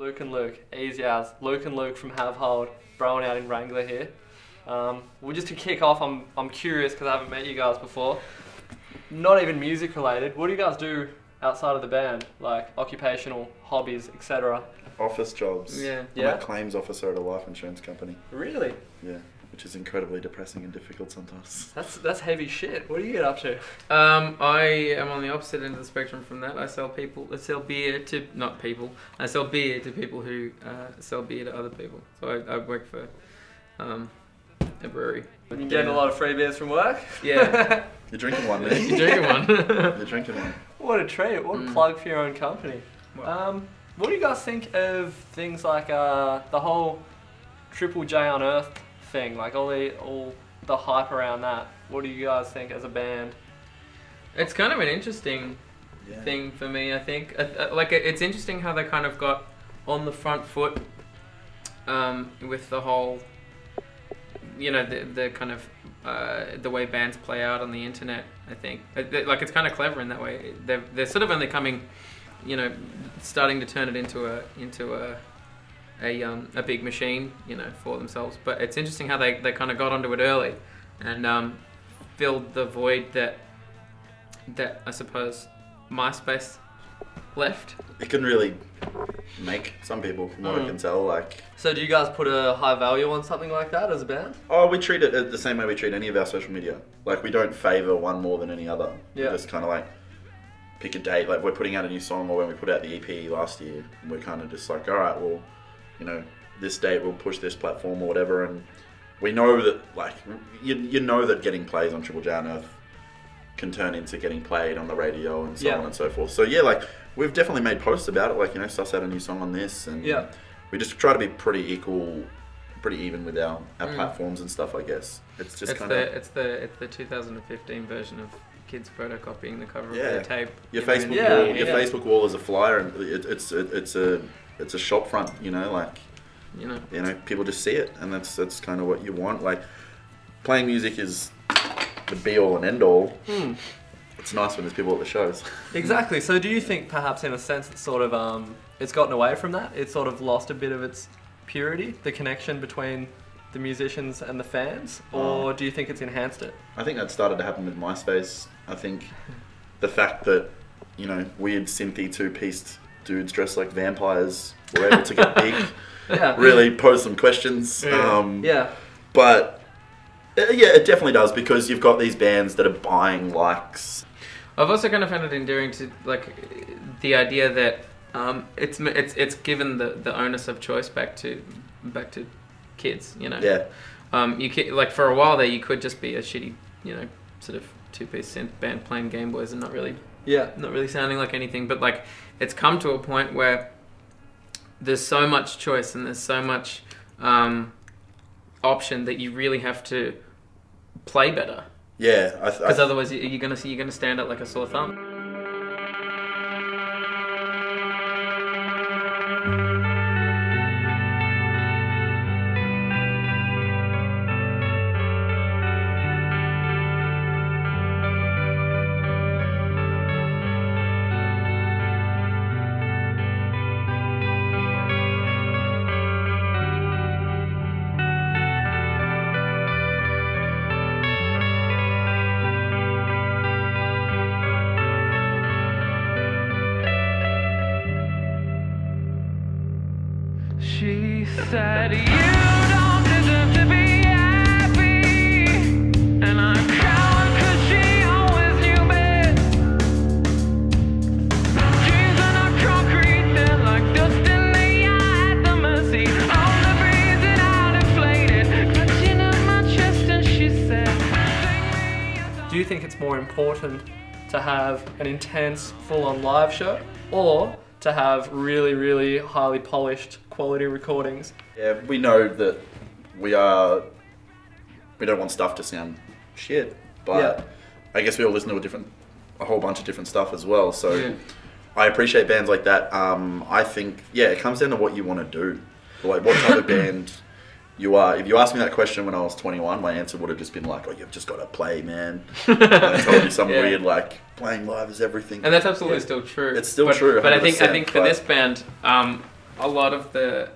Luke and Luke, easy as. Luke and Luke from Have Hold, broing out in Wrangler here. Well, just to kick off, I'm curious because I haven't met you guys before. Not even music related. What do you guys do outside of the band? Like occupational, hobbies, etc. Office jobs. Yeah. I'm a claims officer at a life insurance company. Really? Yeah, which is incredibly depressing and difficult sometimes. That's heavy shit. What do you get up to? I am on the opposite end of the spectrum from that. I sell beer to I sell beer to people who sell beer to other people. So I work for a brewery. You getting a lot of free beers from work? Yeah. You're drinking one, man. You're drinking one. You're drinking one. What a treat. What a plug for your own company. What do you guys think of things like the whole Triple J Unearthed thing? Like all the hype around that. What do you guys think as a band? It's kind of an interesting thing for me, I think. Like it's interesting how they kind of got on the front foot with the whole, you know, the kind of the way bands play out on the internet. I think like it's kind of clever in that way. They're sort of only coming, you know, starting to turn it into a big machine, you know, for themselves. But it's interesting how they kind of got onto it early and filled the void that I suppose MySpace left. It can really make some people, from what I can tell, like... So do you guys put a high value on something like that as a band? Oh, we treat it the same way we treat any of our social media. Like, we don't favour one more than any other. Yeah. We just kind of like pick a date, like we're putting out a new song, or when we put out the EP last year, and we're kind of just like, alright, well, you know, this date we'll push this platform or whatever, and we know that, like, you know that getting plays on Triple J Unearthed can turn into getting played on the radio and so on and so forth. So yeah, like, we've definitely made posts about it, like, you know, Sus had a new song on this, and we just try to be pretty equal, pretty even with our platforms and stuff, I guess. It's just kind of... It's the 2015 version of kids photocopying the cover of their tape. Your Facebook wall is a flyer, and it's a shop front, you know, like, you know, people just see it, and that's kind of what you want. Like, playing music is the be all and end all. It's nice when there's people at the shows. Exactly. So do you think perhaps in a sense it's sort of it's gotten away from that? It's sort of lost a bit of its purity, the connection between the musicians and the fans, or do you think it's enhanced it? I think that started to happen with MySpace. I think the fact that, you know, weird synthy two-pieced dudes dressed like vampires were able to get big really posed some questions. But yeah, it definitely does, because you've got these bands that are buying likes. I've also kind of found it endearing to, like, the idea that it's given the onus of choice back to kids, you know. You can, like, for a while there you could just be a shitty, you know, sort of two-piece synth band playing Game Boys and not really sounding like anything. But like, it's come to a point where there's so much choice and there's so much option that you really have to play better. Yeah, because otherwise you're gonna stand out like a sore thumb. She said, you don't deserve to be happy, and I'm proud 'cause she always knew best. Dreams are not concrete, they're like dust in the eye at the mercy of the breeze and out inflated, clutching at my chest, and she said, do you think it's more important to have an intense, full-on live show, or to have really, really highly polished quality recordings? Yeah, we know that we don't want stuff to sound shit, but I guess we all listen to a whole bunch of different stuff as well, so I appreciate bands like that. I think, it comes down to what you want to do, like what type of band you are. If you asked me that question when I was 21, my answer would have just been like, oh, you've just got to play, man. And I told you some weird, like, playing live is everything. And that's absolutely still true. It's still true, But I think for this band, a lot of the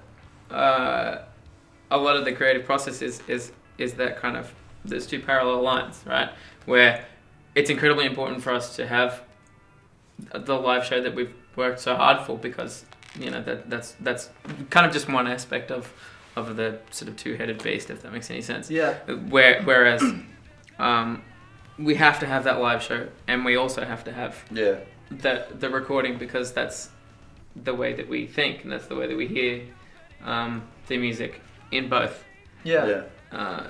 creative process is that kind of, there's two parallel lines, right? Where it's incredibly important for us to have the live show that we've worked so hard for, because that's kind of just one aspect of the sort of two-headed beast, if that makes any sense. Yeah. Whereas we have to have that live show, and we also have to have the recording, because that's the way that we think, and that's the way that we hear the music in both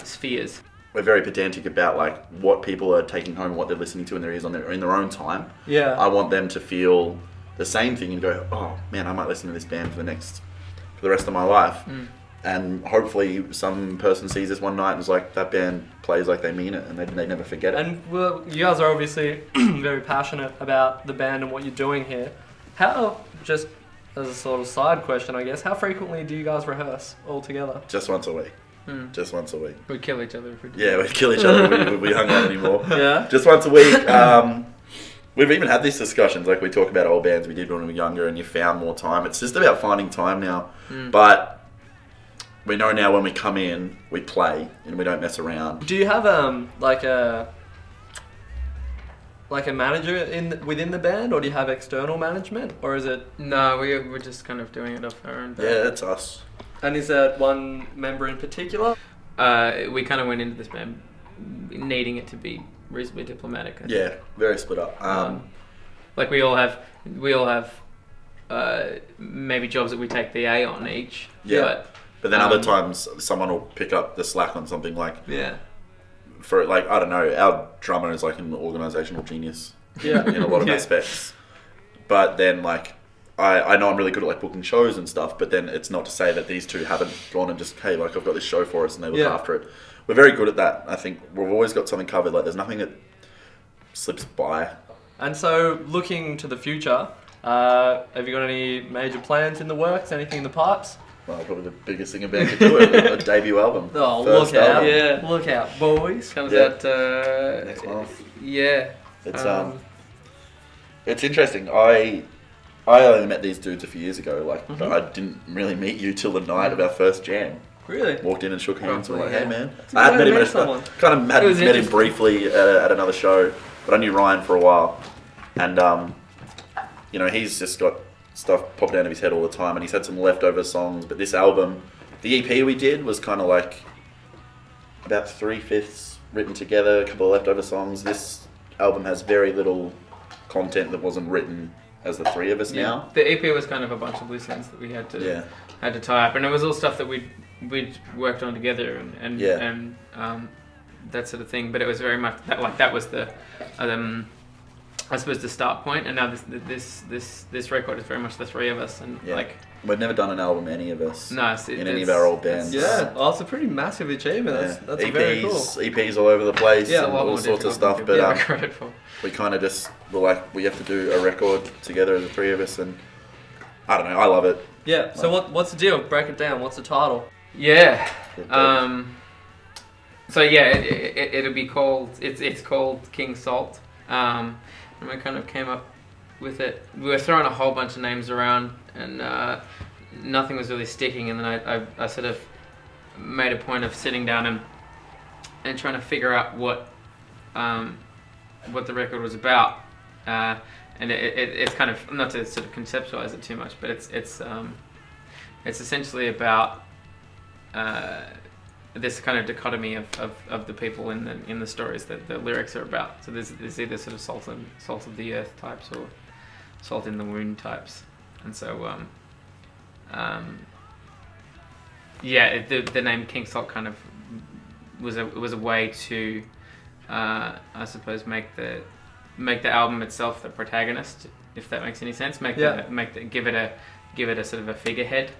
spheres. We're very pedantic about like what people are taking home, what they're listening to in their ears in their own time. Yeah. I want them to feel the same thing and go, oh man, I might listen to this band for the rest of my life. And hopefully some person sees this one night and is like, that band plays like they mean it, and they never forget it. And well, you guys are obviously very passionate about the band and what you're doing here. How, just as a sort of side question, I guess, how frequently do you guys rehearse all together? Just once a week. Just once a week. We'd kill each other if we did. Yeah, we'd kill each other if we hung out anymore. Yeah. Just once a week. We've even had these discussions, like we talk about old bands we did when we were younger, and you found more time. It's just about finding time now. But we know now when we come in, we play and we don't mess around. Do you have like a manager within the band, or do you have external management, or is it? No, we're just kind of doing it off our own. Yeah, it's us. And is that one member in particular? We kind of went into this band needing it to be reasonably diplomatic. I think. Yeah, very split up. Like we all have maybe jobs that we take the A on each. Yeah. But then other times someone will pick up the slack on something like. Yeah. For like, I don't know, our drummer is like an organisational genius. Yeah. In a lot of aspects. But then like, I know I'm really good at like booking shows and stuff, but then it's not to say that these two haven't gone and just, hey, like I've got this show for us, and they look after it. We're very good at that. I think we've always got something covered. Like there's nothing that slips by. And so looking to the future, have you got any major plans in the works? Anything in the pipes? Well, probably the biggest thing a band could do, a debut album. Oh, First look out. album. Yeah, look out, boys. Comes out next month. Yeah. It's interesting. I only met these dudes a few years ago. Like I didn't really meet you till the night of our first jam. Really? Walked in and shook hands and were like, yeah. hey man. That's I had met him kind of met him briefly at another show, but I knew Ryan for a while. And you know, he's just got stuff popping out of his head all the time, and he's had some leftover songs, but this album, the EP we did was kind of like about 3/5 written together, a couple of leftover songs. This album has very little content that wasn't written as the three of us now. The EP was kind of a bunch of loose ends that we had to tie up, and it was all stuff that we'd worked on together and that sort of thing. But it was very much that was the I suppose the start point, and now this record is very much the three of us, and like we've never done an album, any of us, in any of our old bands. Yeah, well, it's a pretty massive achievement. That's EPs, very cool. EPs all over the place, and all sorts of stuff. But we kind of just were like, we have to do a record together as the three of us, and I don't know, I love it. Yeah. So what's the deal? Break it down. What's the title? Yeah. So yeah, it'll be called. It's called King Salt. And we kind of came up with it. We were throwing a whole bunch of names around, and nothing was really sticking. And then I sort of made a point of sitting down and trying to figure out what the record was about. And it's kind of, not to sort of conceptualize it too much, but it's essentially about this kind of dichotomy of the people in the stories that the lyrics are about. So there's either sort of salt of the earth types or salt in the wound types, and so the name King Salt kind of was a way to I suppose make the album itself the protagonist, if that makes any sense. Give it a sort of a figurehead.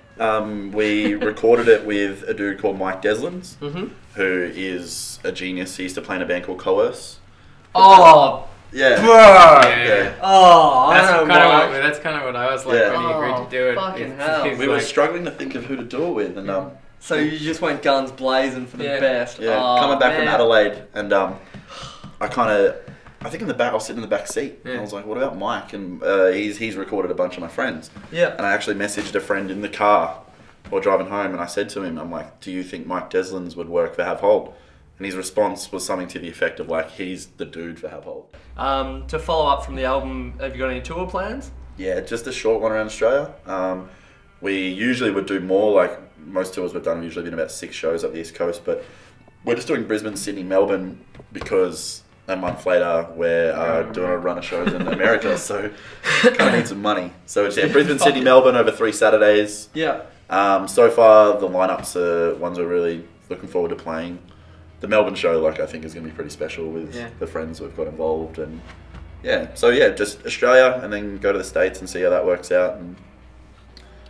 We recorded it with a dude called Mike Deslins, who is a genius. He used to play in a band called Coerce. Oh, yeah. Oh, that's kind of what I was like when he agreed to do it. Fucking hell. We were struggling to think of who to do it with, and so you just went guns blazing for the best. Yeah, coming back from Adelaide, and I kind of I think in the back, I was sitting in the back seat. Yeah. And I was like, what about Mike? And he's recorded a bunch of my friends. Yeah. And I actually messaged a friend in the car while driving home, and I said to him, I'm like, do you think Mike Deslands would work for Have Hold? And his response was something to the effect of like, he's the dude for Have Hold. To follow up from the album, have you got any tour plans? Yeah, just a short one around Australia. We usually would do more, like most tours we've done have usually been about 6 shows up the East Coast, but we're just doing Brisbane, Sydney, Melbourne because a month later we're doing a run of shows in America, so kind of need some money. So it's Brisbane, Sydney, Melbourne over 3 Saturdays. Yeah. So far the lineups are ones we're really looking forward to playing. The Melbourne show, like, I think is going to be pretty special with the friends we've got involved, and just Australia and then go to the States and see how that works out. And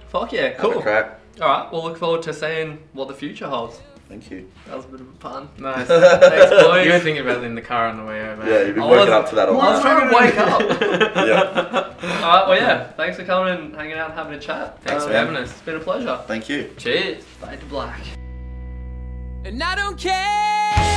fuck yeah, have cool. a crack. All right, we'll look forward to seeing what the future holds. Thank you. That was a bit of a pun. Nice. Thanks, boys. You were thinking about it in the car on the way over. Yeah, you've been I working wasn't- up to that all I was night. trying to wake up. Yeah. Alright, well yeah, thanks for coming and hanging out and having a chat. Thanks for man. having us. It's been a pleasure. Thank you. Cheers. Fade to black. And I don't care